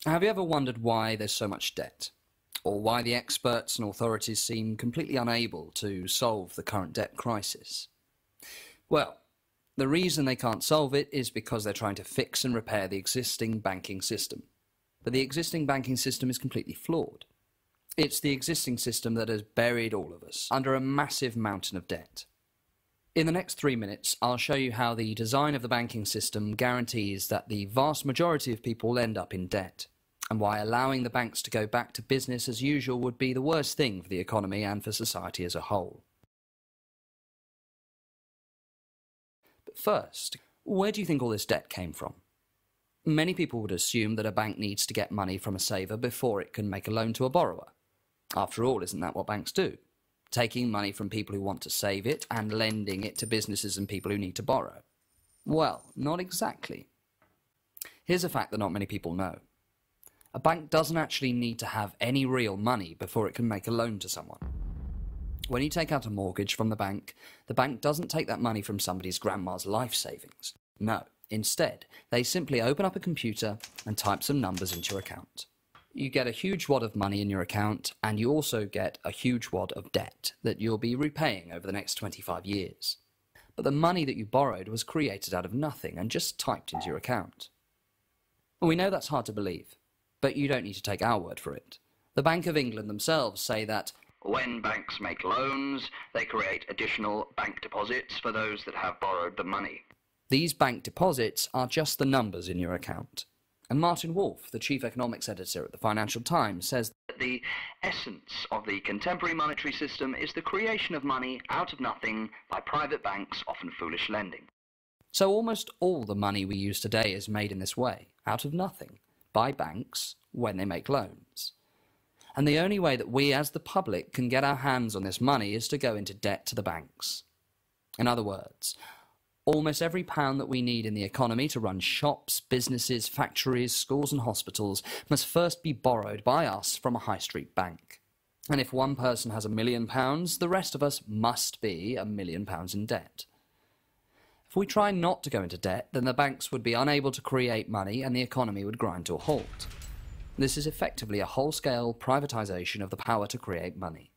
Have you ever wondered why there's so much debt? Or why the experts and authorities seem completely unable to solve the current debt crisis? Well, the reason they can't solve it is because they're trying to fix and repair the existing banking system. But the existing banking system is completely flawed. It's the existing system that has buried all of us under a massive mountain of debt. In the next 3 minutes, I'll show you how the design of the banking system guarantees that the vast majority of people end up in debt, and why allowing the banks to go back to business as usual would be the worst thing for the economy and for society as a whole. But first, where do you think all this debt came from? Many people would assume that a bank needs to get money from a saver before it can make a loan to a borrower. After all, isn't that what banks do? Taking money from people who want to save it and lending it to businesses and people who need to borrow. Well, not exactly. Here's a fact that not many people know. A bank doesn't actually need to have any real money before it can make a loan to someone. When you take out a mortgage from the bank doesn't take that money from somebody's grandma's life savings. No, instead, they simply open up a computer and type some numbers into your account. You get a huge wad of money in your account, and you also get a huge wad of debt that you'll be repaying over the next 25 years. But the money that you borrowed was created out of nothing and just typed into your account. Well, we know that's hard to believe, but you don't need to take our word for it. The Bank of England themselves say that when banks make loans, they create additional bank deposits for those that have borrowed the money. These bank deposits are just the numbers in your account. And Martin Wolf, the chief economics editor at the Financial Times, says that the essence of the contemporary monetary system is the creation of money out of nothing by private banks, often foolish lending. So almost all the money we use today is made in this way, out of nothing, by banks when they make loans. And the only way that we as the public can get our hands on this money is to go into debt to the banks. In other words, almost every pound that we need in the economy to run shops, businesses, factories, schools and hospitals must first be borrowed by us from a high street bank. And if one person has £1 million, the rest of us must be £1 million in debt. If we try not to go into debt, then the banks would be unable to create money and the economy would grind to a halt. This is effectively a whole-scale privatisation of the power to create money.